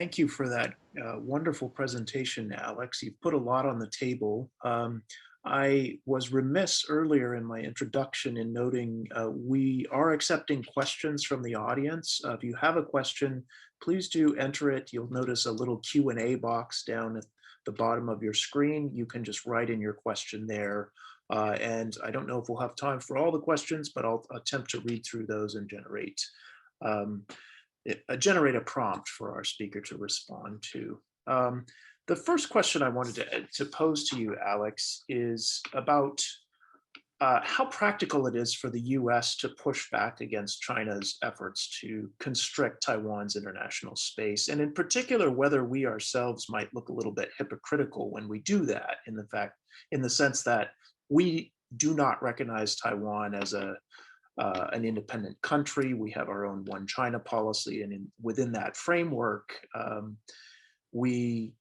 Thank you for that wonderful presentation, Alex. You've put a lot on the table. I was remiss earlier in my introduction in noting we are accepting questions from the audience. If you have a question, please do enter it. You'll notice a little Q&A box down at the bottom of your screen. You can just write in your question there. And I don't know if we'll have time for all the questions, but I'll attempt to read through those and um, generate a prompt for our speaker to respond to. The first question I wanted to pose to you, Alex, is about how practical it is for the US to push back against China's efforts to constrict Taiwan's international space, and in particular, whether we ourselves might look a little bit hypocritical when we do that, in the sense that we do not recognize Taiwan as an independent country. We have our own one China policy, and within that framework, we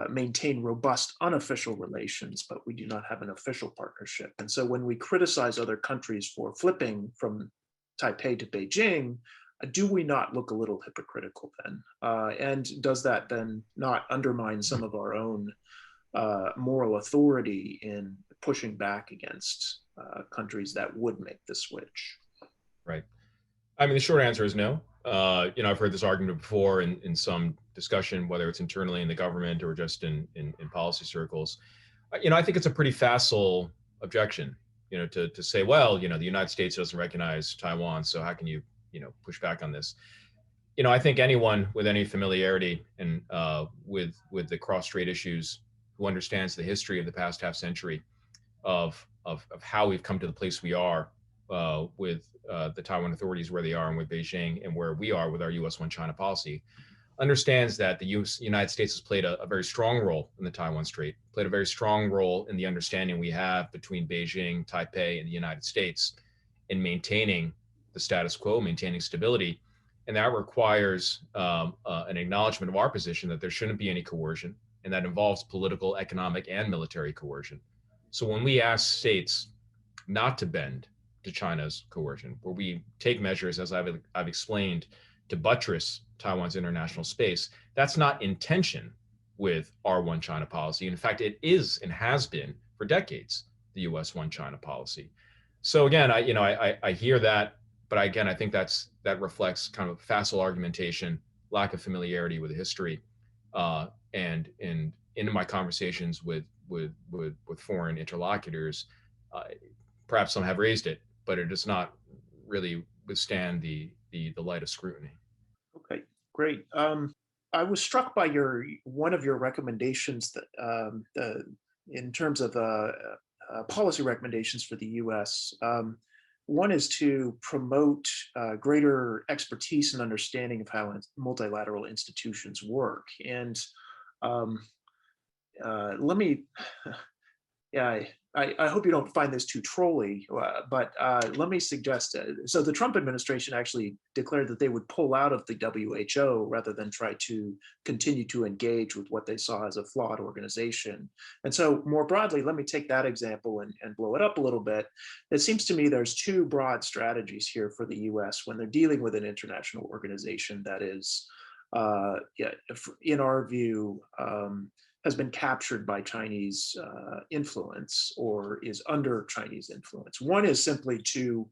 maintain robust unofficial relations, but we do not have an official partnership. And so when we criticize other countries for flipping from Taipei to Beijing, do we not look a little hypocritical then? And does that then not undermine some of our own moral authority in pushing back against countries that would make the switch? Right. I mean, the short answer is no. I've heard this argument before in some discussion, whether it's internally in the government or just in policy circles. I think it's a pretty facile objection, to say, well, the United States doesn't recognize Taiwan, so how can you, push back on this? I think anyone with any familiarity and with the cross-strait issues, who understands the history of the past half century of how we've come to the place we are with the Taiwan authorities where they are, and with Beijing and where we are with our U.S. One China policy, understands that the United States has played a very strong role in the Taiwan Strait, played a very strong role in the understanding we have between Beijing, Taipei, and the United States in maintaining the status quo, maintaining stability. And that requires an acknowledgement of our position that there shouldn't be any coercion, and that involves political, economic, and military coercion. So when we ask states not to bend to China's coercion, where we take measures, as I've explained, to buttress Taiwan's international space, that's not in tension with our One China policy. In fact, it is and has been for decades the U.S. One China policy. So again, I hear that, but again, I think that reflects kind of facile argumentation, lack of familiarity with the history, and in my conversations with foreign interlocutors, perhaps some have raised it, but it does not really withstand the light of scrutiny. Okay, great. I was struck by one of your recommendations that in terms of policy recommendations for the U.S. One is to promote greater expertise and understanding of how multilateral institutions work. And let me, yeah, I hope you don't find this too trolly, but let me suggest, so the Trump administration actually declared that they would pull out of the WHO rather than try to continue to engage with what they saw as a flawed organization. And so more broadly, let me take that example and blow it up a little bit. It seems to me there's two broad strategies here for the US when they're dealing with an international organization that is, in our view, has been captured by Chinese influence or is under Chinese influence. One is simply to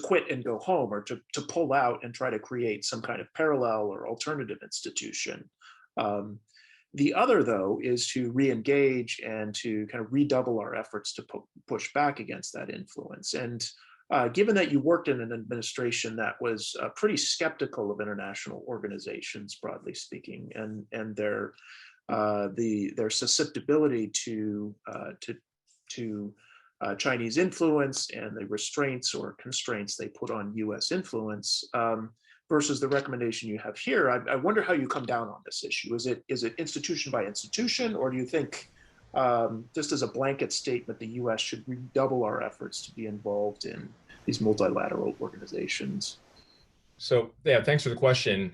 quit and go home, or to pull out and try to create some kind of parallel or alternative institution. The other, though, is to re-engage and to kind of redouble our efforts to push back against that influence. And given that you worked in an administration that was pretty skeptical of international organizations, broadly speaking, and their susceptibility to Chinese influence and the restraints or constraints they put on U.S. influence, versus the recommendation you have here, I wonder how you come down on this issue. Is it institution by institution, or do you think, just as a blanket statement, the U.S. should redouble our efforts to be involved in these multilateral organizations? So yeah, thanks for the question.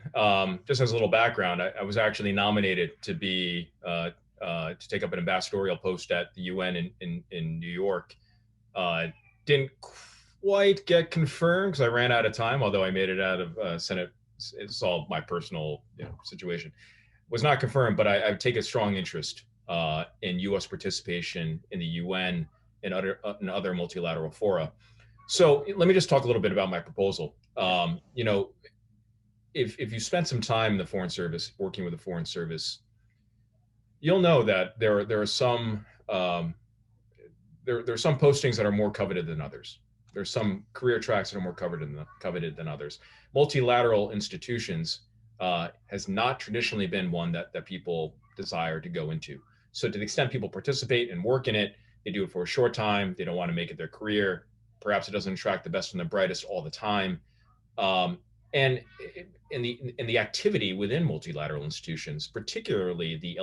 Just as a little background, I was actually nominated to take up an ambassadorial post at the UN in New York. Didn't quite get confirmed because I ran out of time, although I made it out of Senate it's all my personal situation, was not confirmed, but I take a strong interest in U.S. participation in the UN and other multilateral fora. So let me just talk a little bit about my proposal. If you spend some time in the Foreign Service, working with the Foreign Service, you'll know that there are some there are some postings that are more coveted than others. There's some career tracks that are more coveted than others. Multilateral institutions has not traditionally been one that people desire to go into. So to the extent people participate and work in it, they do it for a short time. They don't want to make it their career. Perhaps it doesn't attract the best and the brightest all the time. And in the activity within multilateral institutions, particularly the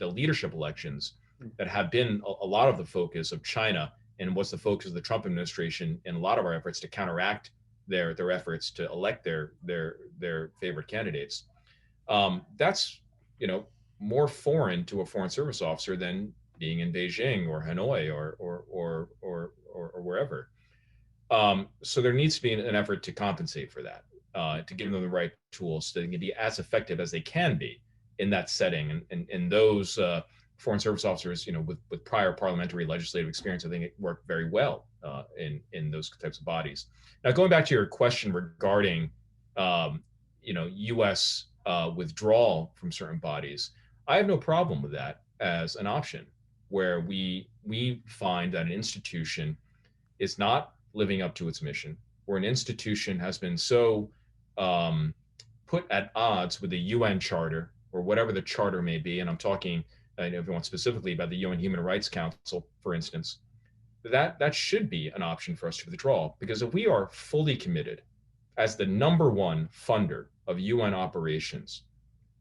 leadership elections that have been a lot of the focus of China and what's the focus of the Trump administration in a lot of our efforts to counteract their efforts to elect their favorite candidates. That's more foreign to a Foreign Service officer than being in Beijing or Hanoi or wherever. So there needs to be an effort to compensate for that, to give them the right tools so they can be as effective as they can be in that setting. And those Foreign Service officers, with prior parliamentary legislative experience, I think it worked very well in those types of bodies. Now, going back to your question regarding, U.S. Withdrawal from certain bodies, I have no problem with that as an option, where we find that an institution is not living up to its mission, where an institution has been so put at odds with the UN Charter or whatever the charter may be, and I'm talking, if you want specifically about the UN Human Rights Council, for instance, that should be an option for us to withdraw. Because if we are fully committed as the number one funder of UN operations,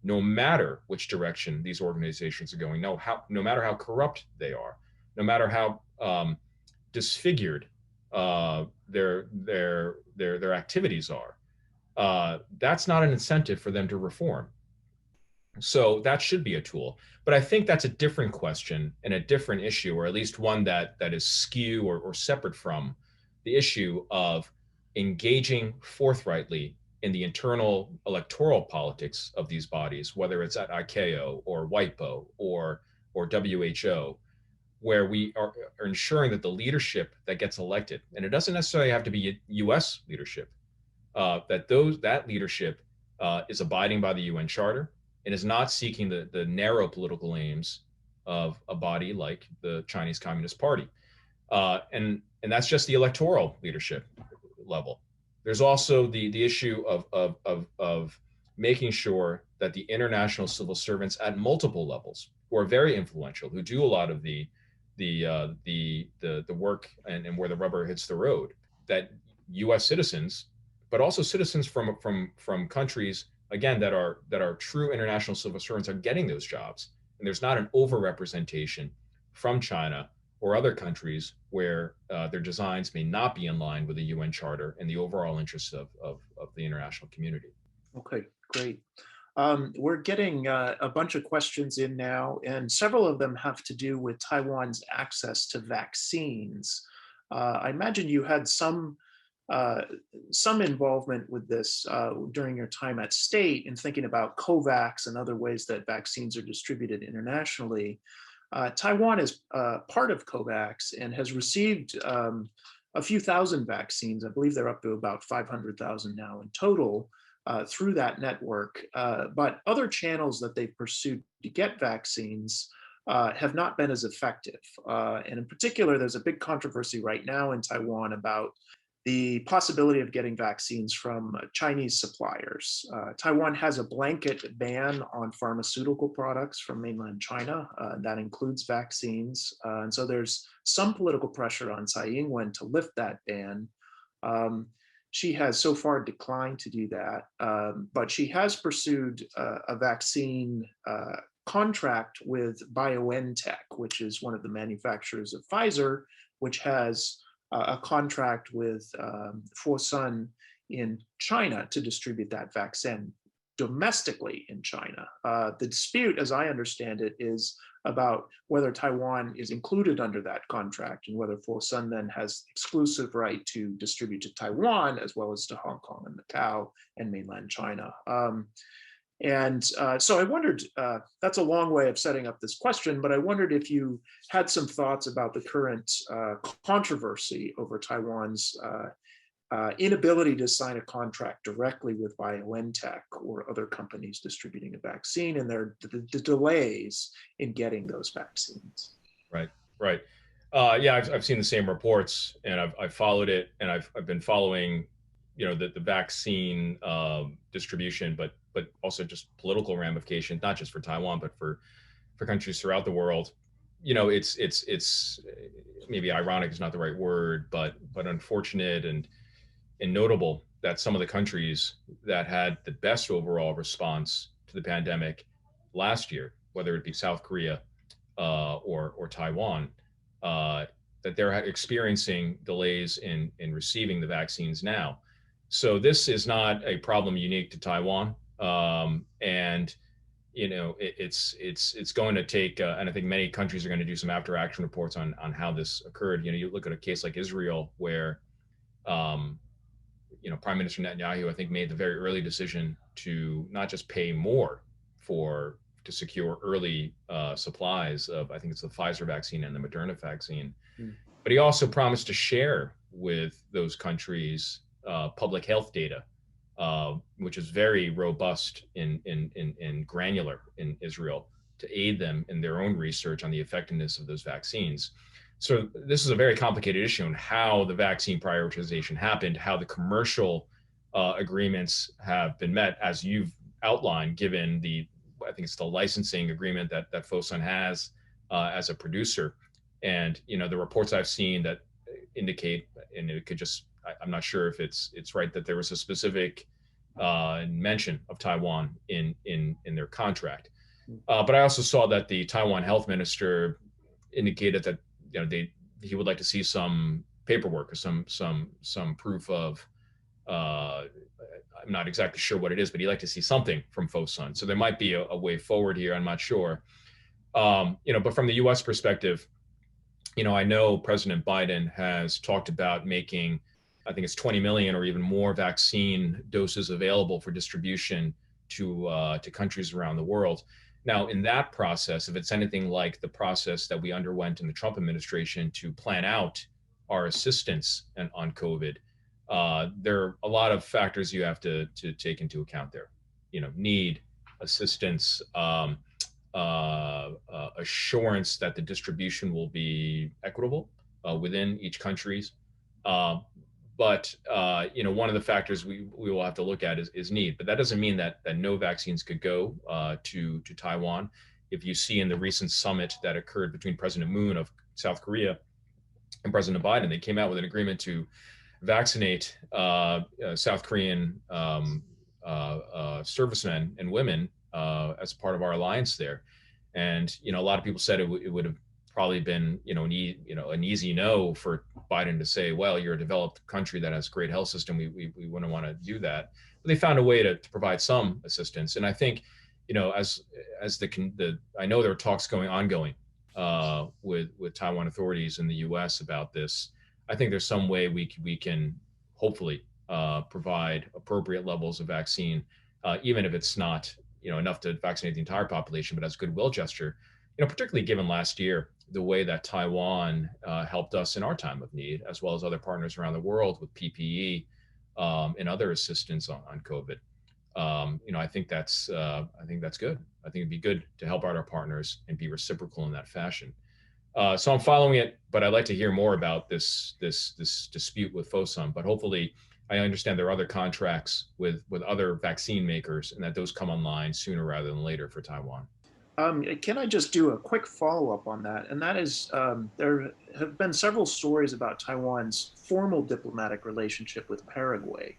no matter which direction these organizations are going, no matter how corrupt they are, no matter how disfigured their activities are, that's not an incentive for them to reform. So that should be a tool. But I think that's a different question and a different issue, or at least one that is skew or separate from the issue of engaging forthrightly in the internal electoral politics of these bodies, whether it's at ICAO or WIPO or WHO, where we are ensuring that the leadership that gets elected, and it doesn't necessarily have to be U.S. leadership, that leadership is abiding by the UN Charter and is not seeking the narrow political aims of a body like the Chinese Communist Party. And that's just the electoral leadership level. There's also the issue of making sure that the international civil servants at multiple levels, who are very influential, who do a lot of the work and where the rubber hits the road, that U.S. citizens, but also citizens from countries, again, that are true international civil servants, are getting those jobs, and there's not an overrepresentation from China or other countries where their designs may not be in line with the UN Charter and the overall interests of the international community. Okay, great. We're getting a bunch of questions in now, and several of them have to do with Taiwan's access to vaccines. I imagine you had some involvement with this during your time at State in thinking about COVAX and other ways that vaccines are distributed internationally. Taiwan is part of COVAX and has received a few thousand vaccines. I believe they're up to about 500,000 now in total through that network. But other channels that they've pursued to get vaccines have not been as effective. And in particular, there's a big controversy right now in Taiwan about the possibility of getting vaccines from Chinese suppliers. Taiwan has a blanket ban on pharmaceutical products from mainland China. That includes vaccines. And so there's some political pressure on Tsai Ing-wen to lift that ban. She has so far declined to do that, but she has pursued a vaccine contract with BioNTech, which is one of the manufacturers of Pfizer, which has a contract with Fosun in China to distribute that vaccine. domestically in China. The dispute, as I understand it, is about whether Taiwan is included under that contract and whether Fosun then has exclusive right to distribute to Taiwan as well as to Hong Kong and Macau and mainland China. So I wondered, that's a long way of setting up this question, but I wondered if you had some thoughts about the current controversy over Taiwan's inability to sign a contract directly with BioNTech or other companies distributing a vaccine, and the delays in getting those vaccines. Right, right. Yeah, I've seen the same reports, and I've followed it, and I've been following, the vaccine distribution, but also just political ramifications, not just for Taiwan, but for countries throughout the world. It's maybe ironic is not the right word, but unfortunate and notable that some of the countries that had the best overall response to the pandemic last year, whether it be South Korea or Taiwan, that they're experiencing delays in receiving the vaccines now. So this is not a problem unique to Taiwan, and it's going to take, and I think many countries are going to do some after action reports on how this occurred. You look at a case like Israel, where Prime Minister Netanyahu, I think, made the very early decision to not just pay more to secure early supplies of, I think it's the Pfizer vaccine and the Moderna vaccine, but he also promised to share with those countries public health data, which is very robust and granular in Israel, to aid them in their own research on the effectiveness of those vaccines. So this is a very complicated issue on how the vaccine prioritization happened, how the commercial agreements have been met, as you've outlined, given I think it's the licensing agreement that Fosun has as a producer. And, the reports I've seen that indicate, and it could just, I'm not sure if it's right, that there was a specific mention of Taiwan in their contract. But I also saw that the Taiwan health minister indicated that he would like to see some paperwork or some proof of, I'm not exactly sure what it is, but he'd like to see something from Fosun. So there might be a way forward here. I'm not sure. But from the U.S. perspective, I know President Biden has talked about making, I think it's 20 million or even more vaccine doses available for distribution to countries around the world. Now, in that process, if it's anything like the process that we underwent in the Trump administration to plan out our assistance on COVID, there are a lot of factors you have to take into account there. Need, assistance, assurance that the distribution will be equitable within each country's. But one of the factors we will have to look at is need. But that doesn't mean that no vaccines could go to Taiwan. If you see in the recent summit that occurred between President Moon of South Korea and President Biden, they came out with an agreement to vaccinate South Korean servicemen and women as part of our alliance there. And a lot of people said it would have probably been an easy no for Biden to say, well, you're a developed country that has a great health system, we wouldn't want to do that. But they found a way to provide some assistance. And I think as I know there are talks ongoing with Taiwan authorities in the U.S. about this. I think there's some way we can hopefully provide appropriate levels of vaccine, even if it's not enough to vaccinate the entire population, but as a goodwill gesture. Particularly given last year, the way that Taiwan helped us in our time of need, as well as other partners around the world with PPE and other assistance on COVID. I think that's good. I think it'd be good to help out our partners and be reciprocal in that fashion. So I'm following it, but I'd like to hear more about this dispute with Fosun. But hopefully, I understand there are other contracts with other vaccine makers, and that those come online sooner rather than later for Taiwan. Can I just do a quick follow-up on that? And that is, there have been several stories about Taiwan's formal diplomatic relationship with Paraguay,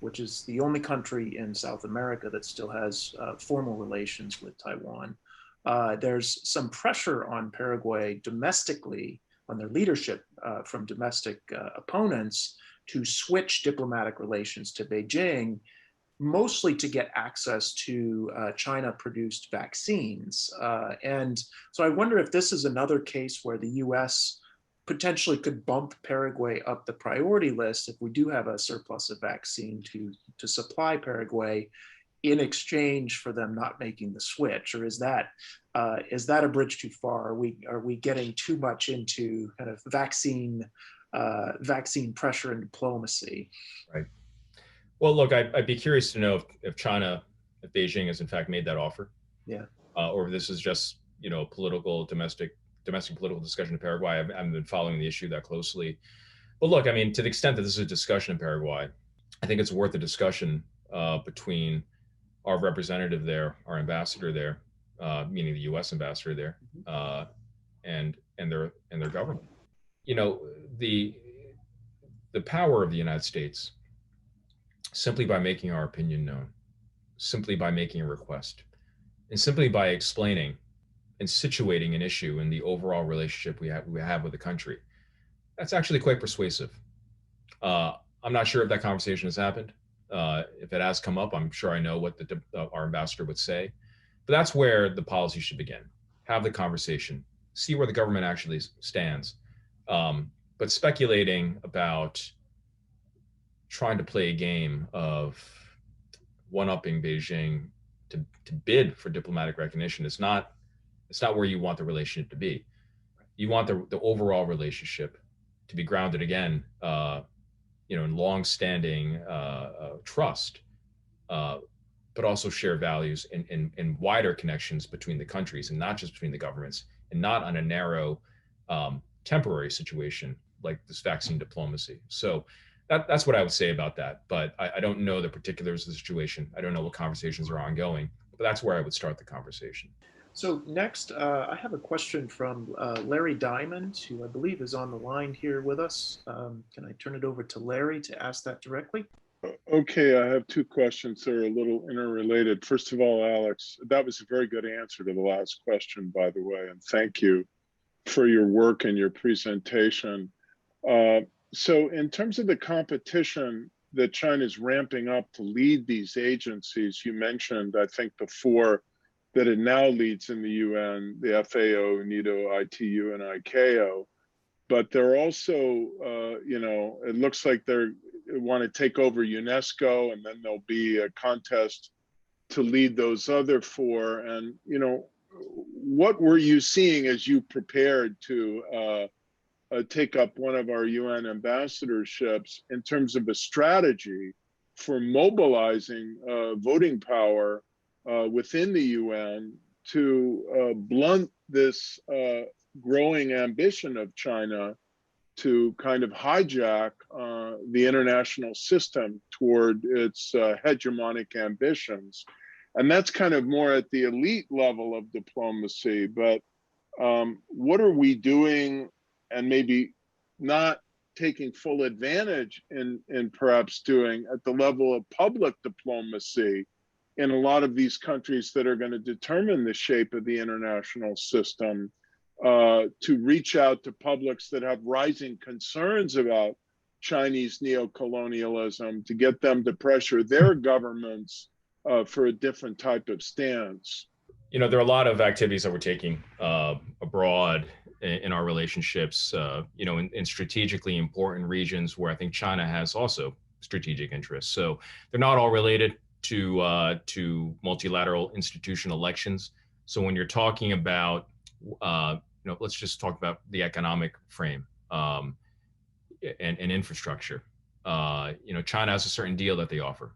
which is the only country in South America that still has formal relations with Taiwan. There's some pressure on Paraguay domestically, on their leadership from domestic opponents, to switch diplomatic relations to Beijing, mostly to get access to China-produced vaccines. And so I wonder if this is another case where the US potentially could bump Paraguay up the priority list if we do have a surplus of vaccine to supply Paraguay in exchange for them not making the switch, or is that a bridge too far? Are we getting too much into kind of vaccine pressure and diplomacy? Right. Well, look, I'd be curious to know if Beijing has in fact made that offer, Yeah. or if this is just domestic political discussion in Paraguay. I haven't been following the issue that closely, but look, I mean, to the extent that this is a discussion in Paraguay, I think it's worth a discussion between our representative there, our ambassador there, meaning the U.S. ambassador there, and their government. You know, the power of the United States, simply by making our opinion known, simply by making a request, and simply by explaining and situating an issue in the overall relationship we have with the country, that's actually quite persuasive. I'm not sure if that conversation has happened. If it has come up, I'm sure I know what our ambassador would say. But that's where the policy should begin. Have the conversation, see where the government actually stands. But speculating about trying to play a game of one-upping Beijing to bid for diplomatic recognition, it's not where you want the relationship to be. You want the overall relationship to be grounded again, in long-standing trust, but also shared values and wider connections between the countries, and not just between the governments, and not on a narrow temporary situation like this vaccine diplomacy. So that's what I would say about that. But I don't know the particulars of the situation. I don't know what conversations are ongoing, but that's where I would start the conversation. So next, I have a question from Larry Diamond, who I believe is on the line here with us. Can I turn it over to Larry to ask that directly? Okay, I have two questions that are a little interrelated. First of all, Alex, that was a very good answer to the last question, by the way, and thank you for your work and your presentation. So in terms of the competition that China's ramping up to lead these agencies, you mentioned, I think before, that it now leads in the UN, the FAO, NIDO, ITU, and ICAO. But they're also, it looks like they want to take over UNESCO, and then there'll be a contest to lead those other four. And, what were you seeing as you prepared to take up one of our UN ambassadorships in terms of a strategy for mobilizing voting power within the UN to blunt this growing ambition of China to kind of hijack the international system toward its hegemonic ambitions? And that's kind of more at the elite level of diplomacy. But what are we doing, and maybe not taking full advantage in perhaps doing at the level of public diplomacy in a lot of these countries that are going to determine the shape of the international system, to reach out to publics that have rising concerns about Chinese neocolonialism, to get them to pressure their governments for a different type of stance? There are a lot of activities that we're taking abroad in our relationships, in strategically important regions where I think China has also strategic interests. So they're not all related to multilateral institutional elections. So when you're talking about, let's just talk about the economic frame and infrastructure. China has a certain deal that they offer.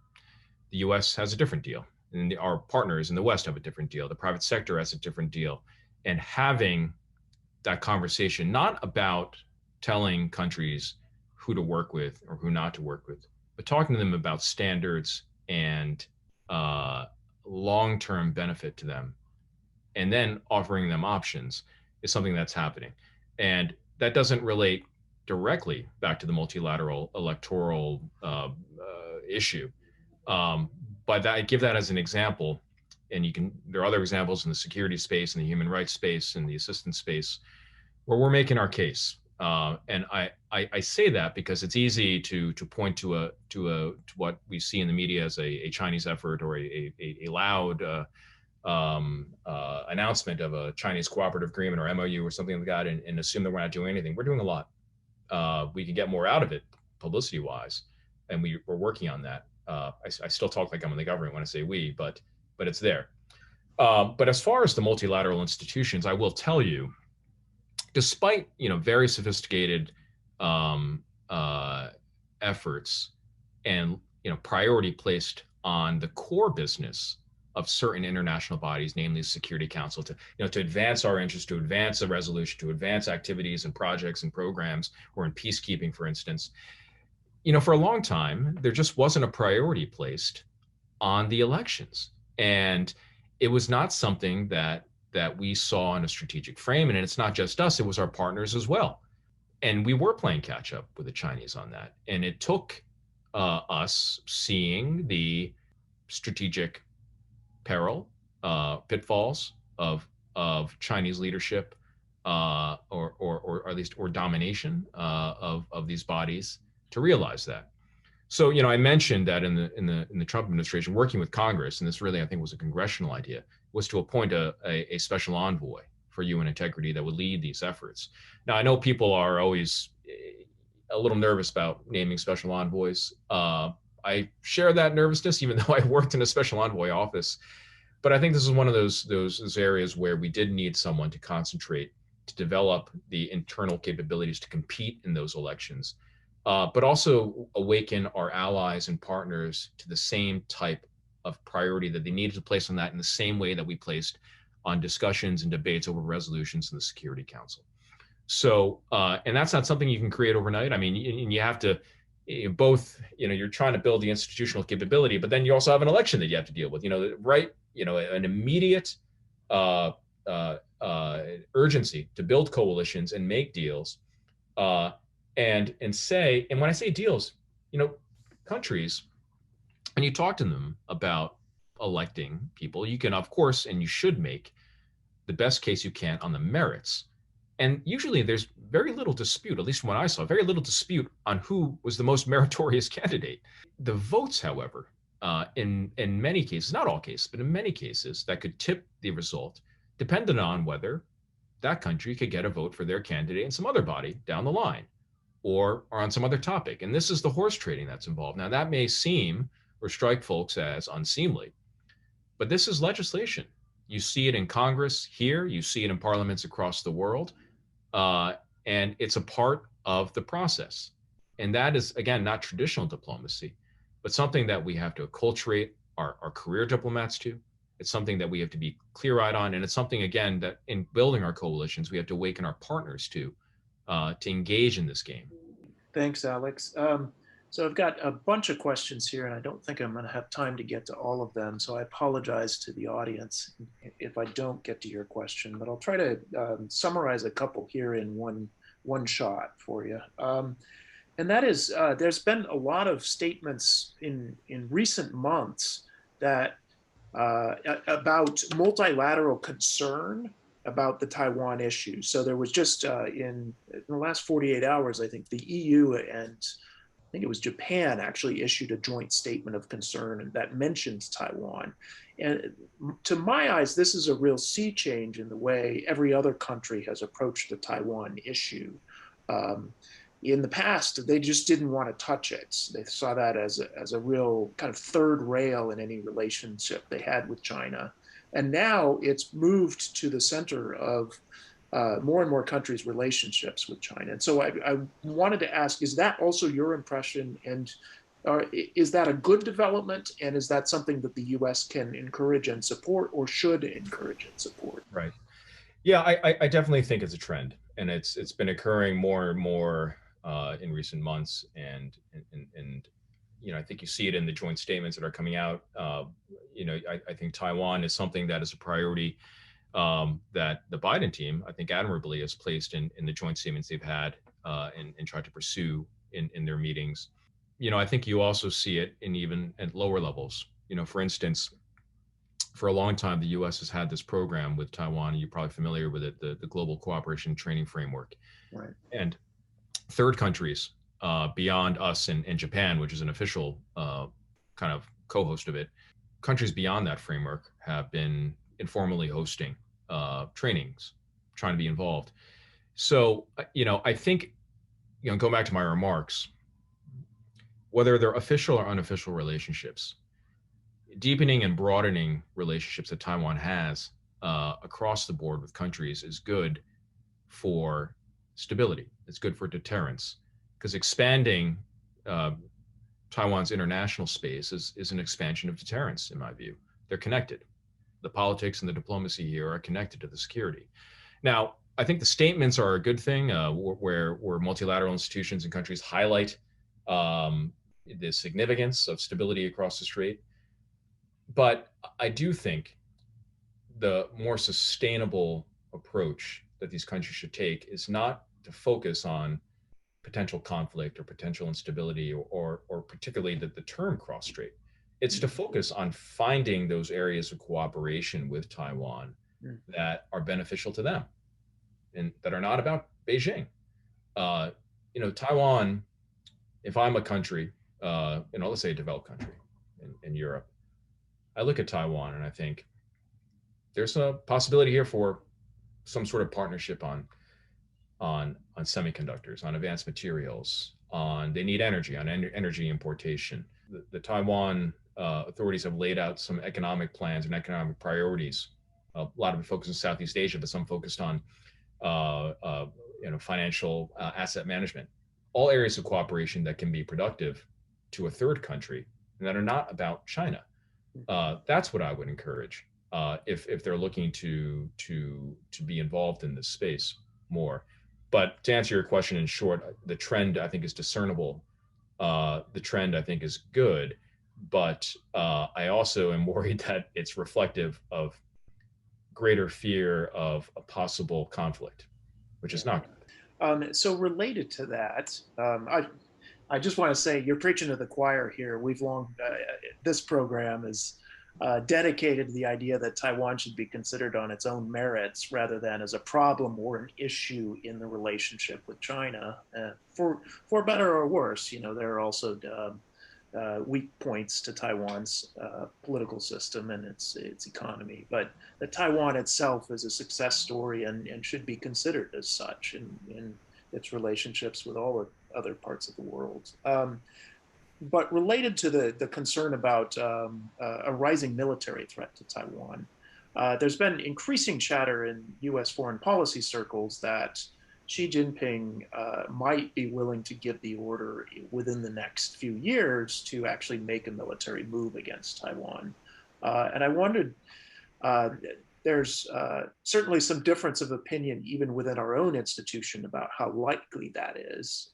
The U.S. has a different deal, and our partners in the West have a different deal. The private sector has a different deal, and having that conversation, not about telling countries who to work with or who not to work with, but talking to them about standards and long-term benefit to them, and then offering them options, is something that's happening. And that doesn't relate directly back to the multilateral electoral issue. But I give that as an example, and there are other examples in the security space, in the human rights space, in the assistance space, where we're making our case. And I say that because it's easy to point to what we see in the media as a Chinese effort or a loud announcement of a Chinese cooperative agreement or MOU or something like that, and assume that we're not doing anything. We're doing a lot. We can get more out of it publicity wise, and we're working on that. I still talk like I'm in the government when I say we, but it's there. But as far as the multilateral institutions, I will tell you, despite very sophisticated efforts and priority placed on the core business of certain international bodies, namely the Security Council, to advance our interests, to advance a resolution, to advance activities and projects and programs, or in peacekeeping, for instance. For a long time, there just wasn't a priority placed on the elections, and it was not something that we saw in a strategic frame. And it's not just us, it was our partners as well. And we were playing catch up with the Chinese on that. And it took us seeing the strategic peril, pitfalls of Chinese leadership, or at least domination of these bodies, to realize that. So, I mentioned that in the Trump administration, working with Congress, and this really, I think, was a congressional idea, was to appoint a special envoy for UN integrity that would lead these efforts. Now, I know people are always a little nervous about naming special envoys. I share that nervousness, even though I worked in a special envoy office. But I think this is one of those areas where we did need someone to concentrate, to develop the internal capabilities to compete in those elections, but also awaken our allies and partners to the same type of priority that they needed to place on that, in the same way that we placed on discussions and debates over resolutions in the Security Council. So, and that's not something you can create overnight. I mean, you have to both, you're trying to build the institutional capability, but then you also have an election that you have to deal with, right? An immediate urgency to build coalitions and make deals, and say, and when I say deals, countries, and you talk to them about electing people, you can, of course, and you should make the best case you can on the merits. And usually there's very little dispute, at least from what I saw, very little dispute on who was the most meritorious candidate. The votes, however, in many cases, not all cases, but in many cases, that could tip the result depended on whether that country could get a vote for their candidate in some other body down the line, or on some other topic. And this is the horse trading that's involved. Now, that may seem or strike folks as unseemly, but this is legislation. You see it in Congress here, you see it in parliaments across the world, and it's a part of the process. And that is, again, not traditional diplomacy, but something that we have to acculturate our career diplomats to. It's something that we have to be clear-eyed on, and it's something, again, that in building our coalitions, we have to awaken our partners to engage in this game. Thanks, Alex. So I've got a bunch of questions here, and I don't think I'm going to have time to get to all of them. So I apologize to the audience if I don't get to your question, but I'll try to summarize a couple here in one shot for you. And that is, there's been a lot of statements in recent months that about multilateral concern about the Taiwan issue. So there was just in the last 48 hours, I think the EU and I think it was Japan actually issued a joint statement of concern that mentioned Taiwan. And to my eyes, this is a real sea change in the way every other country has approached the Taiwan issue. In the past, they just didn't want to touch it. They saw that as a real kind of third rail in any relationship they had with China. And now it's moved to the center of more and more countries' relationships with China. And so I wanted to ask, is that also your impression? And is that a good development? And is that something that the US can encourage and support, or should encourage and support? Right. Yeah, I definitely think it's a trend. And it's been occurring more and more in recent months. And I think you see it in the joint statements that are coming out. I think Taiwan is something that is a priority that the Biden team, I think, admirably has placed in the joint statements they've had and tried to pursue in their meetings. I think you also see it in even at lower levels. For instance, for a long time, the U.S. has had this program with Taiwan. You're probably familiar with it, the Global Cooperation Training Framework. Right. And third countries beyond us and Japan, which is an official kind of co-host of it, countries beyond that framework have been informally hosting trainings, trying to be involved. So, I think, going back to my remarks, whether they're official or unofficial relationships, deepening and broadening relationships that Taiwan has across the board with countries is good for stability. It's good for deterrence, because expanding Taiwan's international space is an expansion of deterrence, in my view. They're connected. The politics and the diplomacy here are connected to the security. Now, I think the statements are a good thing, where multilateral institutions and countries highlight the significance of stability across the strait. But I do think the more sustainable approach that these countries should take is not to focus on potential conflict or potential instability or particularly the term cross-strait. It's to focus on finding those areas of cooperation with Taiwan that are beneficial to them and that are not about Beijing. Taiwan, if I'm a country, let's say a developed country in Europe, I look at Taiwan and I think there's a possibility here for some sort of partnership on semiconductors, on advanced materials, they need energy, on energy importation. The Taiwan authorities have laid out some economic plans and economic priorities. A lot of it focused on Southeast Asia, but some focused on financial asset management. All areas of cooperation that can be productive to a third country and that are not about China. That's what I would encourage if they're looking to be involved in this space more. But to answer your question in short, the trend I think is discernible. The trend I think is good, but I also am worried that it's reflective of greater fear of a possible conflict, which is not good. So related to that, I just want to say you're preaching to the choir here. We've this program is dedicated to the idea that Taiwan should be considered on its own merits rather than as a problem or an issue in the relationship with China. For better or worse, there are also weak points to Taiwan's political system and its economy. But that Taiwan itself is a success story and should be considered as such in its relationships with all the other parts of the world. But related to the concern about a rising military threat to Taiwan, there's been increasing chatter in US foreign policy circles that Xi Jinping might be willing to give the order within the next few years to actually make a military move against Taiwan. And I wondered, there's certainly some difference of opinion even within our own institution about how likely that is.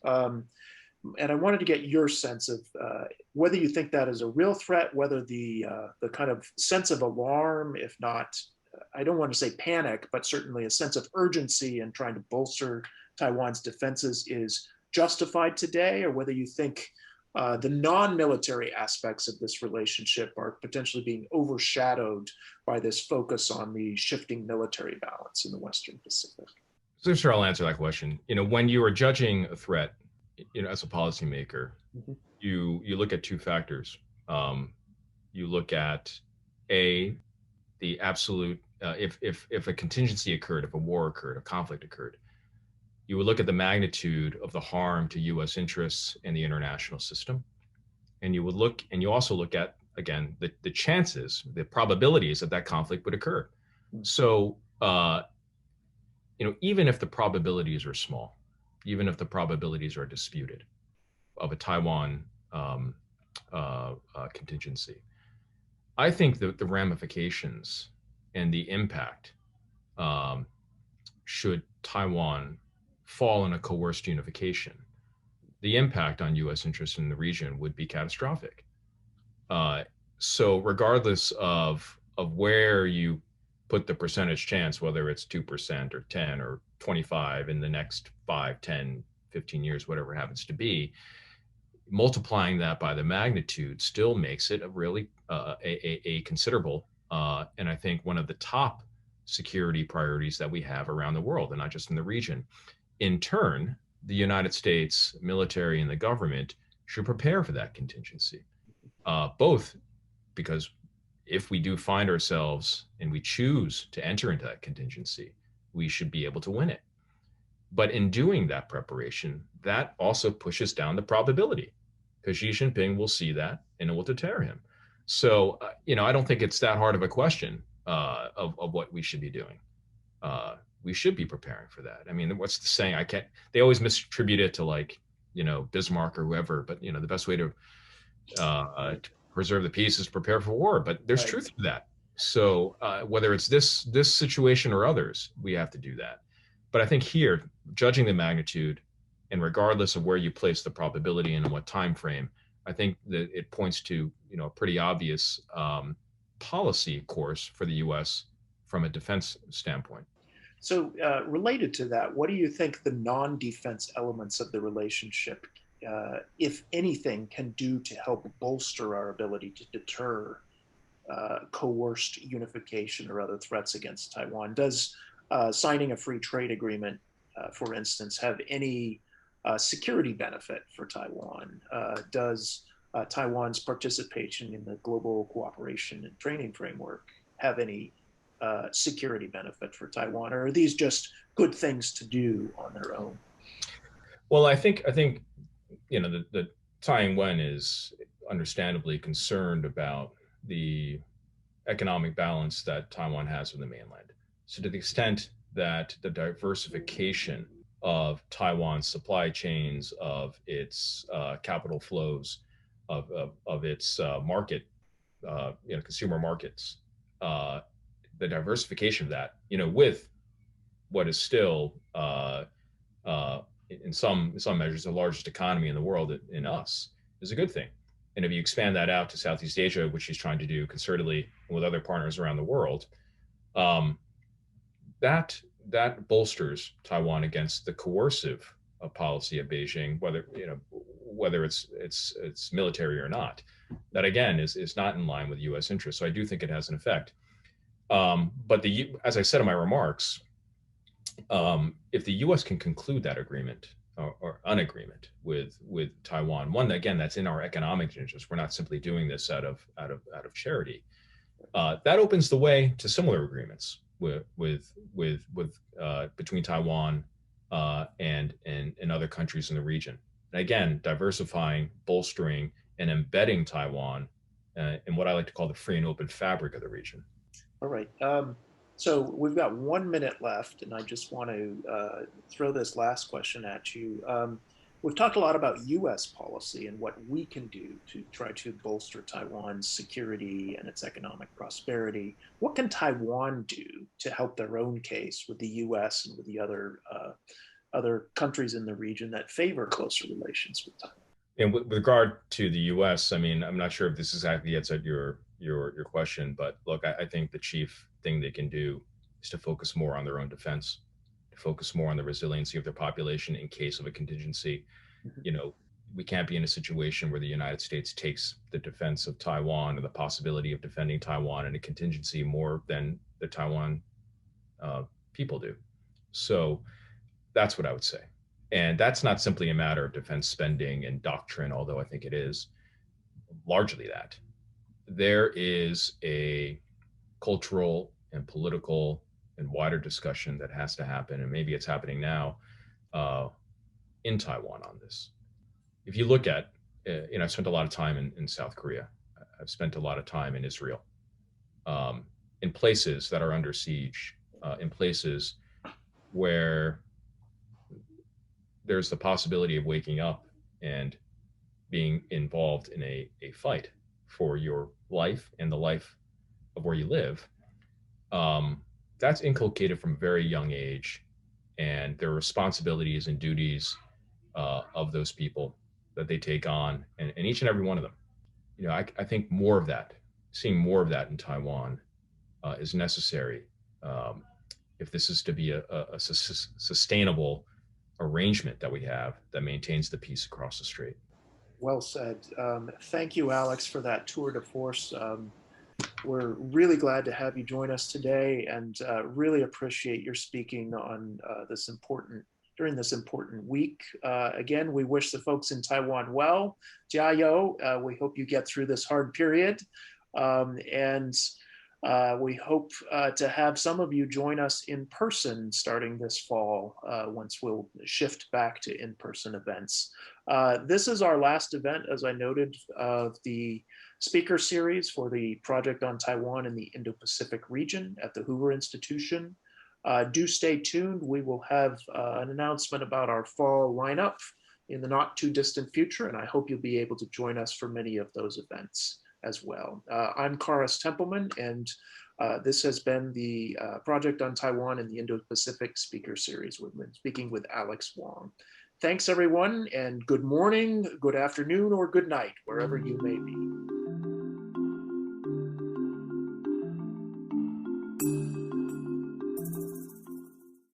And I wanted to get your sense of whether you think that is a real threat, whether the kind of sense of alarm, if not, I don't want to say panic, but certainly a sense of urgency in trying to bolster Taiwan's defenses is justified today, or whether you think the non-military aspects of this relationship are potentially being overshadowed by this focus on the shifting military balance in the Western Pacific. So sure, I'll answer that question. When you are judging a threat, as a policymaker, you look at two factors. You look at the absolute, if a contingency occurred, if a war occurred, a conflict occurred, you would look at the magnitude of the harm to U.S. interests and the international system. And you also look at, again, the chances, the probabilities that conflict would occur. So, even if the probabilities are small, even if the probabilities are disputed of a Taiwan contingency, I think that the ramifications and the impact, should Taiwan fall in a coerced unification, the impact on U.S. interests in the region would be catastrophic. So regardless of where you put the percentage chance, whether it's 2% or 10 or 25 in the next 5, 10, 15 years, whatever it happens to be, multiplying that by the magnitude still makes it a really a considerable And I think one of the top security priorities that we have around the world, and not just in the region. In turn, the United States military and the government should prepare for that contingency, both because if we do find ourselves and we choose to enter into that contingency, we should be able to win it. But in doing that preparation, that also pushes down the probability because Xi Jinping will see that and it will deter him. So, I don't think it's that hard of a question of what we should be doing. We should be preparing for that. I mean, what's the saying? They always misattribute it to Bismarck or whoever, but the best way to preserve the peace is to prepare for war. But there's truth to that. So whether it's this situation or others, we have to do that. But I think here, judging the magnitude, and regardless of where you place the probability and in what time frame, I think that it points to a pretty obvious policy course for the U.S. from a defense standpoint. So related to that, what do you think the non-defense elements of the relationship, if anything, can do to help bolster our ability to deter coerced unification or other threats against Taiwan? Does signing a free trade agreement, for instance, have any security benefit for Taiwan? Does Taiwan's participation in the global cooperation and training framework have any security benefit for Taiwan, or are these just good things to do on their own? Well, I think the Tsai Ing-wen is understandably concerned about the economic balance that Taiwan has with the mainland. So to the extent that the diversification of Taiwan's supply chains, of its capital flows, of its market, consumer markets, the diversification of that, with what is still, in some measures, the largest economy in the world in us, is a good thing. And if you expand that out to Southeast Asia, which he's trying to do concertedly with other partners around the world, that bolsters Taiwan against the coercive policy of Beijing, whether it's military or not. That again is not in line with U.S. interests. So I do think it has an effect. But as I said in my remarks, if the U.S. can conclude that agreement or an agreement with Taiwan, one again that's in our economic interest, we're not simply doing this out of charity. That opens the way to similar agreements between Taiwan and other countries in the region. And again, diversifying, bolstering, and embedding Taiwan in what I like to call the free and open fabric of the region. All right. So we've got 1 minute left, and I just want to throw this last question at you. We've talked a lot about U.S. policy and what we can do to try to bolster Taiwan's security and its economic prosperity. What can Taiwan do to help their own case with the U.S. and with the other countries in the region that favor closer relations with Taiwan? And with regard to the U.S., I mean, I'm not sure if this exactly gets at your question, but look, I think the chief thing they can do is to focus more on their own defense, to focus more on the resiliency of their population in case of a contingency. We can't be in a situation where the United States takes the defense of Taiwan or the possibility of defending Taiwan in a contingency more than the Taiwan people do. So that's what I would say. And that's not simply a matter of defense spending and doctrine, although I think it is largely that. There is a cultural and political and wider discussion that has to happen, and maybe it's happening now in Taiwan on this. If you look at, I've spent a lot of time in South Korea. I've spent a lot of time in Israel, in places that are under siege, in places where there's the possibility of waking up and being involved in a fight for your life and the life of where you live. That's inculcated from a very young age, and their responsibilities and duties of those people that they take on, and each and every one of them. I think more of that, seeing more of that in Taiwan is necessary if this is to be a sustainable arrangement that we have that maintains the peace across the strait. Well said. Thank you, Alex, for that tour de force We're really glad to have you join us today, and really appreciate your speaking on during this important week. Again, we wish the folks in Taiwan well. Jiayou, we hope you get through this hard period. And we hope to have some of you join us in person starting this fall, once we'll shift back to in-person events. This is our last event, as I noted, of the speaker series for the Project on Taiwan in the Indo-Pacific region at the Hoover Institution. Do stay tuned. We will have an announcement about our fall lineup in the not too distant future, and I hope you'll be able to join us for many of those events as well. I'm Karas Templeman, and this has been the Project on Taiwan in the Indo-Pacific speaker series. We've been speaking with Alex Wong. Thanks everyone, and good morning, good afternoon, or good night, wherever you may be.